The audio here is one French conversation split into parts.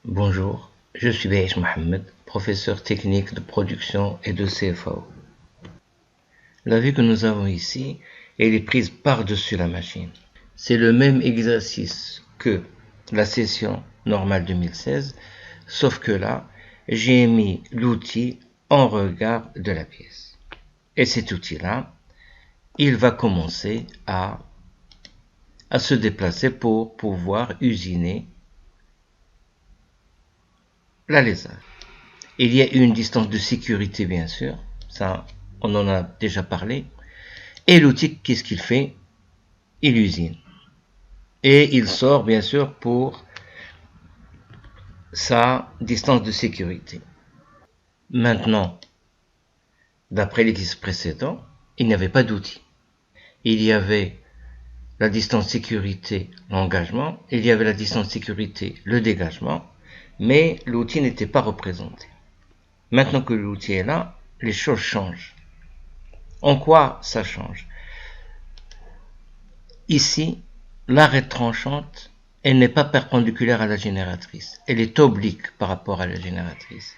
Bonjour, je suis Baïch Mohamed, professeur technique de production et de CFAO. La vue que nous avons ici, elle est prise par-dessus la machine. C'est le même exercice que la session normale 2016, sauf que là, j'ai mis l'outil en regard de la pièce. Et cet outil-là, il va commencer à se déplacer pour pouvoir usiner la lézard. Il y a une distance de sécurité, bien sûr, ça on en a déjà parlé. Et l'outil, qu'est-ce qu'il fait? Il usine. Et il sort, bien sûr, pour sa distance de sécurité. Maintenant, d'après l'exercice précédent, il n'y avait pas d'outil. Il y avait la distance sécurité, l'engagement, il y avait la distance sécurité, le dégagement, mais l'outil n'était pas représenté. Maintenant que l'outil est là, les choses changent. En quoi ça change? Ici, l'arête tranchante, elle n'est pas perpendiculaire à la génératrice. Elle est oblique par rapport à la génératrice.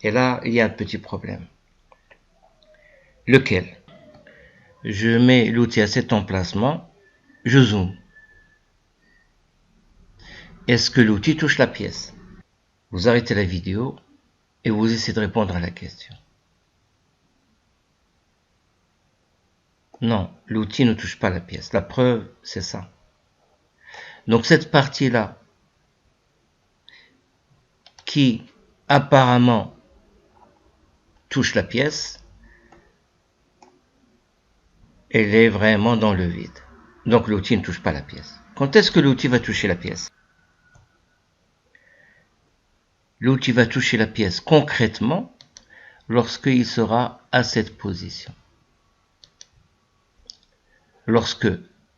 Et là, il y a un petit problème. Lequel? Je mets l'outil à cet emplacement, je zoome. Est-ce que l'outil touche la pièce? Vous arrêtez la vidéo et vous essayez de répondre à la question. Non, l'outil ne touche pas la pièce. La preuve, c'est ça. Donc cette partie-là, qui apparemment touche la pièce, elle est vraiment dans le vide. Donc l'outil ne touche pas la pièce. Quand est-ce que l'outil va toucher la pièce? L'outil va toucher la pièce concrètement lorsqu'il sera à cette position. Lorsque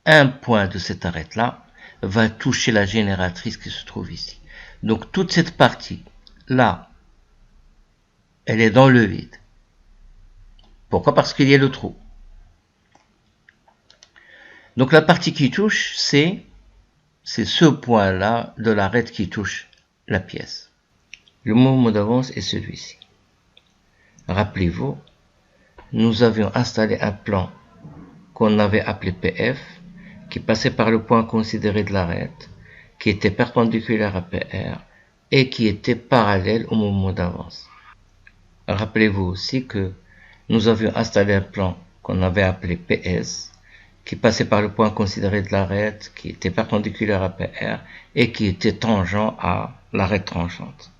un point de cette arête-là va toucher la génératrice qui se trouve ici. Donc toute cette partie-là, elle est dans le vide. Pourquoi? Parce qu'il y a le trou. Donc la partie qui touche, c'est ce point-là de l'arête qui touche la pièce. Le mouvement d'avance est celui-ci. Rappelez-vous, nous avions installé un plan qu'on avait appelé PF, qui passait par le point considéré de l'arête, qui était perpendiculaire à PR et qui était parallèle au mouvement d'avance. Rappelez-vous aussi que nous avions installé un plan qu'on avait appelé PS, qui passait par le point considéré de l'arête, qui était perpendiculaire à PR et qui était tangent à l'arête tranchante.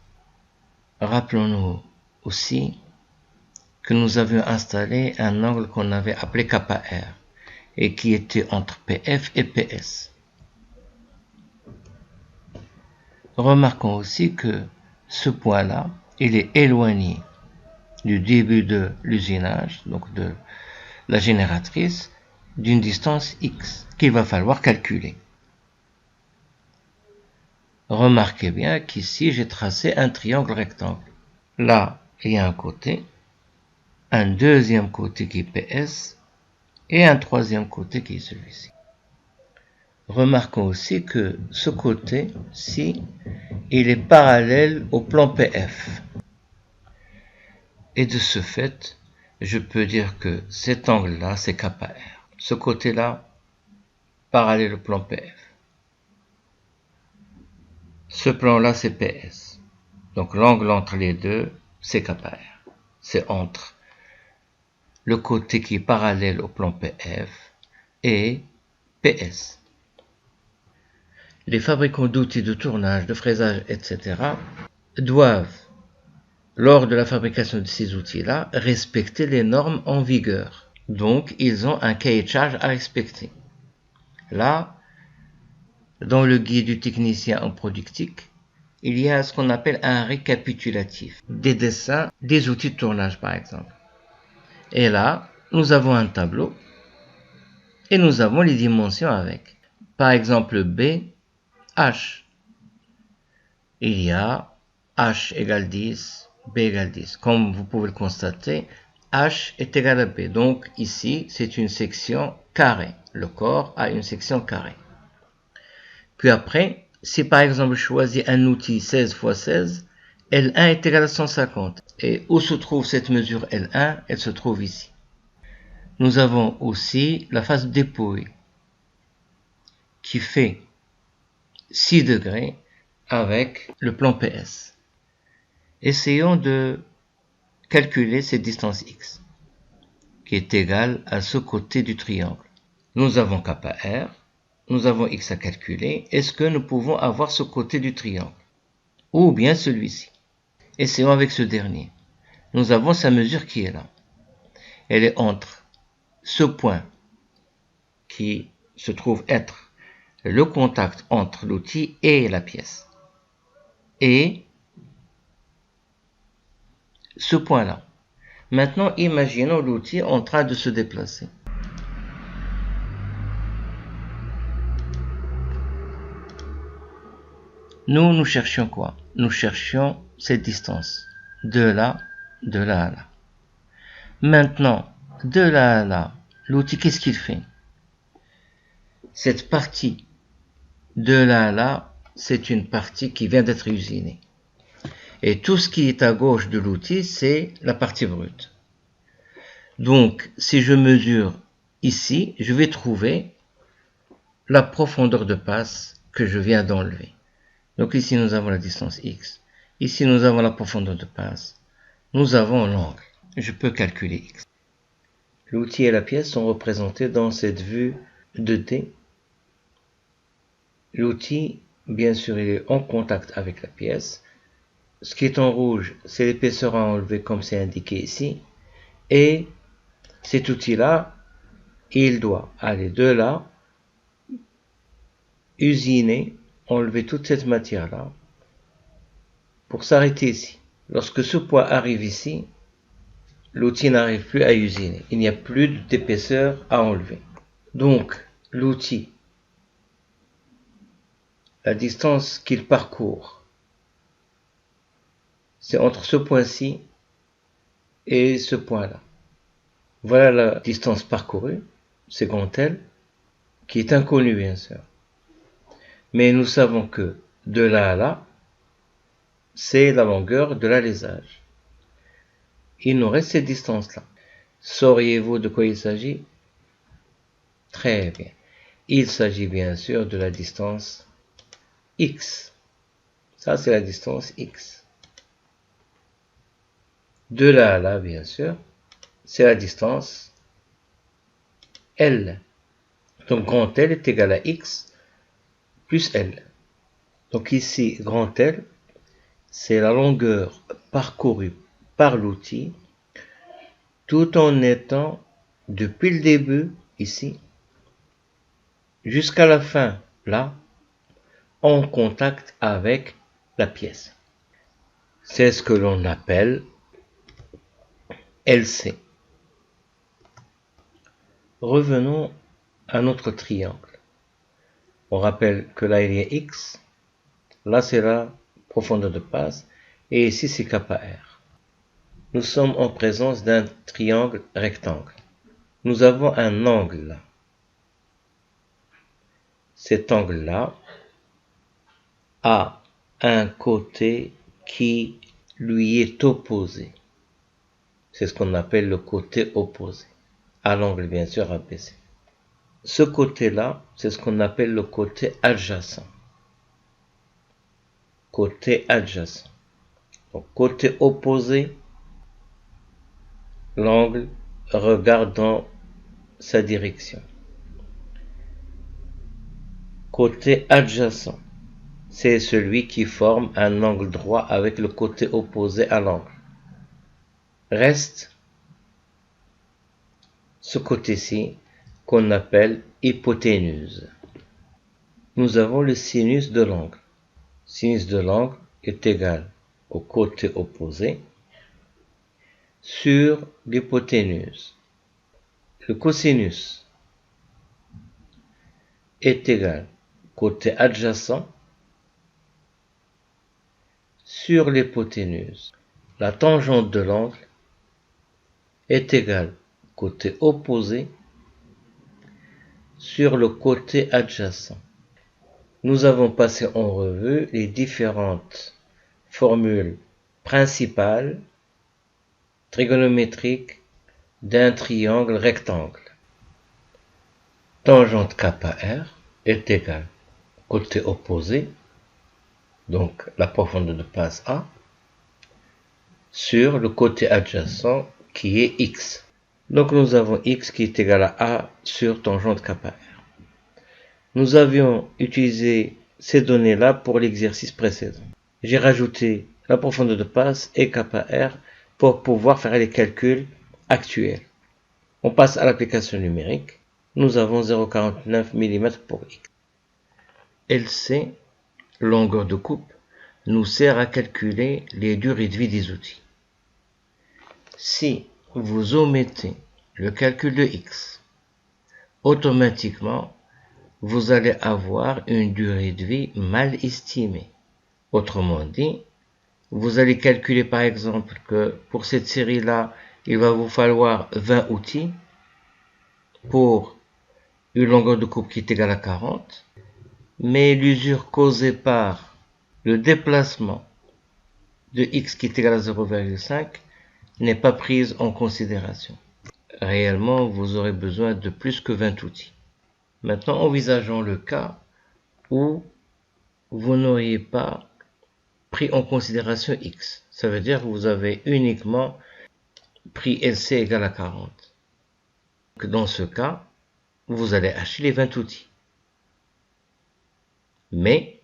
Rappelons-nous aussi que nous avions installé un angle qu'on avait appelé KR et qui était entre PF et PS. Remarquons aussi que ce point-là, il est éloigné du début de l'usinage, donc de la génératrice, d'une distance X qu'il va falloir calculer. Remarquez bien qu'ici, j'ai tracé un triangle rectangle. Là, il y a un côté, un deuxième côté qui est PS, et un troisième côté qui est celui-ci. Remarquons aussi que ce côté-ci, il est parallèle au plan PF. Et de ce fait, je peux dire que cet angle-là, c'est KR. Ce côté-là, parallèle au plan PF. Ce plan-là, c'est PS. Donc l'angle entre les deux, c'est KR. C'est entre le côté qui est parallèle au plan PF et PS. Les fabricants d'outils de tournage, de fraisage, etc. doivent, lors de la fabrication de ces outils-là, respecter les normes en vigueur. Donc, ils ont un cahier de charge à respecter. Là, dans le guide du technicien en productique, il y a ce qu'on appelle un récapitulatif. Des dessins, des outils de tournage, par exemple. Et là, nous avons un tableau et nous avons les dimensions avec. Par exemple, B, H. Il y a H égale 10, B égale 10. Comme vous pouvez le constater, H est égal à B. Donc ici, c'est une section carrée. Le corps a une section carrée. Puis après, si par exemple je choisis un outil 16 x 16, L1 est égal à 150. Et où se trouve cette mesure L1? Elle se trouve ici. Nous avons aussi la phase dépouille qui fait 6 degrés avec le plan PS. Essayons de calculer cette distance X qui est égale à ce côté du triangle. Nous avons kappa r, nous avons X à calculer. Est-ce que nous pouvons avoir ce côté du triangle? Ou bien celui-ci? Essayons avec ce dernier. Nous avons sa mesure qui est là. Elle est entre ce point qui se trouve être le contact entre l'outil et la pièce et ce point-là. Maintenant, imaginons l'outil en train de se déplacer. Nous cherchions quoi? Nous cherchions cette distance de là à là. Maintenant, de là à là, l'outil, qu'est-ce qu'il fait? Cette partie de là à là, c'est une partie qui vient d'être usinée. Et tout ce qui est à gauche de l'outil, c'est la partie brute. Donc, si je mesure ici, je vais trouver la profondeur de passe que je viens d'enlever. Donc ici, nous avons la distance X. Ici, nous avons la profondeur de passe. Nous avons l'angle. Je peux calculer X. L'outil et la pièce sont représentés dans cette vue 2D. L'outil, bien sûr, il est en contact avec la pièce. Ce qui est en rouge, c'est l'épaisseur à enlever comme c'est indiqué ici. Et cet outil-là, il doit aller de là, usiner, enlever toute cette matière-là, pour s'arrêter ici. Lorsque ce point arrive ici, l'outil n'arrive plus à usiner. Il n'y a plus d'épaisseur à enlever. Donc, l'outil, la distance qu'il parcourt, c'est entre ce point-ci et ce point-là. Voilà la distance parcourue, c'est grand L, qui est inconnue bien sûr. Mais nous savons que de là à là, c'est la longueur de l'alésage. Il nous reste cette distance-là. Sauriez-vous de quoi il s'agit? Très bien. Il s'agit bien sûr de la distance X. Ça, c'est la distance X. De là à là, bien sûr, c'est la distance L. Donc, grand L est égal à X plus L. Donc ici, grand L, c'est la longueur parcourue par l'outil, tout en étant, depuis le début, ici, jusqu'à la fin, là, en contact avec la pièce. C'est ce que l'on appelle LC. Revenons à notre triangle. On rappelle que là il y a X, là c'est la profondeur de passe, et ici c'est kappa r. Nous sommes en présence d'un triangle rectangle. Nous avons un angle là. Cet angle-là a un côté qui lui est opposé. C'est ce qu'on appelle le côté opposé, à l'angle bien sûr abaissé. Ce côté-là, c'est ce qu'on appelle le côté adjacent. Côté adjacent. Donc, côté opposé, l'angle regarde dans sa direction. Côté adjacent, c'est celui qui forme un angle droit avec le côté opposé à l'angle. Reste ce côté-ci qu'on appelle hypoténuse. Nous avons le sinus de l'angle. Sinus de l'angle est égal au côté opposé sur l'hypoténuse. Le cosinus est égal au côté adjacent sur l'hypoténuse. La tangente de l'angle est égale au côté opposé sur le côté adjacent. nous avons passé en revue les différentes formules principales trigonométriques d'un triangle rectangle. Tangente KR est égale côté opposé, donc la profondeur de passe A, sur le côté adjacent qui est X. Donc nous avons X qui est égal à A sur tangente KR. Nous avions utilisé ces données-là pour l'exercice précédent. J'ai rajouté la profondeur de passe et KR pour pouvoir faire les calculs actuels. On passe à l'application numérique. Nous avons 0,49 mm pour X. LC, longueur de coupe, nous sert à calculer les durées de vie des outils. Si vous omettez le calcul de X, automatiquement, vous allez avoir une durée de vie mal estimée. Autrement dit, vous allez calculer par exemple que pour cette série-là, il va vous falloir 20 outils pour une longueur de coupe qui est égale à 40, mais l'usure causée par le déplacement de X qui est égal à 0,5 n'est pas prise en considération. Réellement, vous aurez besoin de plus que 20 outils. Maintenant, envisageons le cas où vous n'auriez pas pris en considération X. Ça veut dire que vous avez uniquement pris LC égale à 40. Dans ce cas, vous allez acheter les 20 outils. Mais,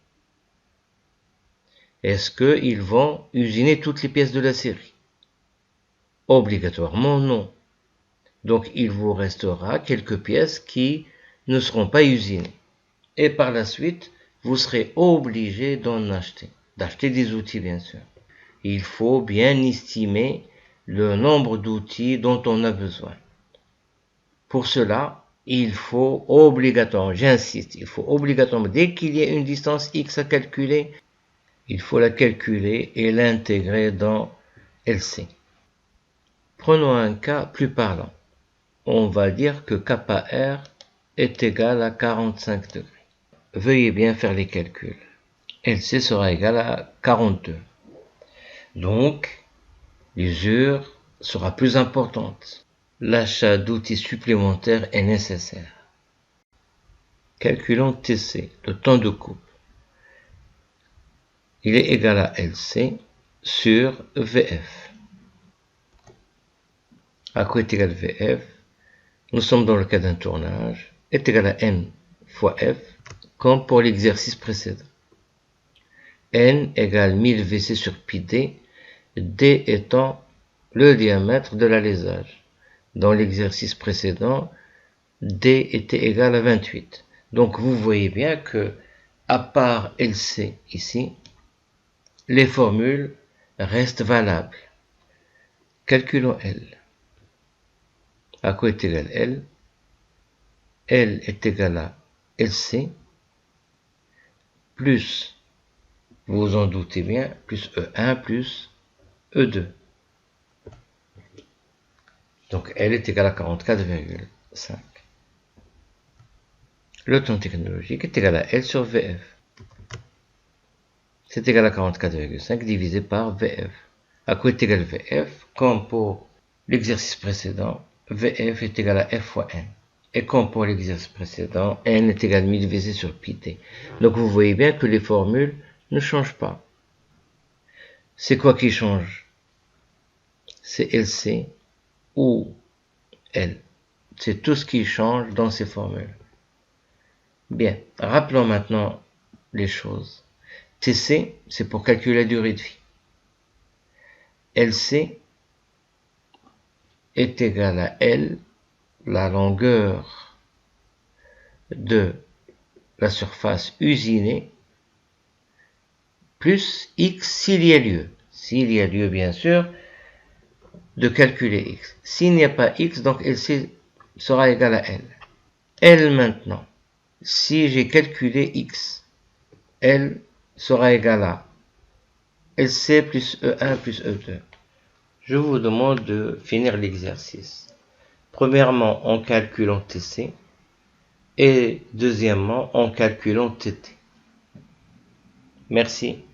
est-ce qu'ils vont usiner toutes les pièces de la série? Obligatoirement non. Donc il vous restera quelques pièces qui ne seront pas usinées. Et par la suite, vous serez obligé d'en acheter. D'acheter des outils bien sûr. Il faut bien estimer le nombre d'outils dont on a besoin. Pour cela, il faut obligatoirement, j'insiste, il faut obligatoirement, dès qu'il y a une distance X à calculer, il faut la calculer et l'intégrer dans LC. Prenons un cas plus parlant. On va dire que KR est égal à 45 degrés. Veuillez bien faire les calculs. LC sera égal à 42. Donc, l'usure sera plus importante. L'achat d'outils supplémentaires est nécessaire. Calculons TC, le temps de coupe. Il est égal à LC sur VF. À quoi est égal VF? Nous sommes dans le cas d'un tournage, est égal à N fois F, comme pour l'exercice précédent. N égale 1000 VC sur pi D, D étant le diamètre de l'alésage. Dans l'exercice précédent, D était égal à 28. Donc vous voyez bien que, à part LC ici, les formules restent valables. Calculons L. À quoi est égal L? L est égal à LC plus, vous vous en doutez bien, plus E1 plus E2. Donc L est égal à 44,5. Le temps technologique est égal à L sur VF. C'est égal à 44,5 divisé par VF. À quoi est égal VF? Comme pour l'exercice précédent, VF est égal à F fois N. Et comme pour l'exercice précédent, N est égal à 1000 VC sur pi T. Donc vous voyez bien que les formules ne changent pas. C'est quoi qui change? C'est LC ou L. C'est tout ce qui change dans ces formules. Bien, rappelons maintenant les choses. TC, c'est pour calculer la durée de vie. LC est égal à L, la longueur de la surface usinée, plus X s'il y a lieu. S'il y a lieu, bien sûr, de calculer X. S'il n'y a pas X, donc LC sera égal à L. L maintenant, si j'ai calculé X, L sera égal à LC plus E1 plus E2. Je vous demande de finir l'exercice. Premièrement, en calculant TC et deuxièmement, en calculant TT. Merci.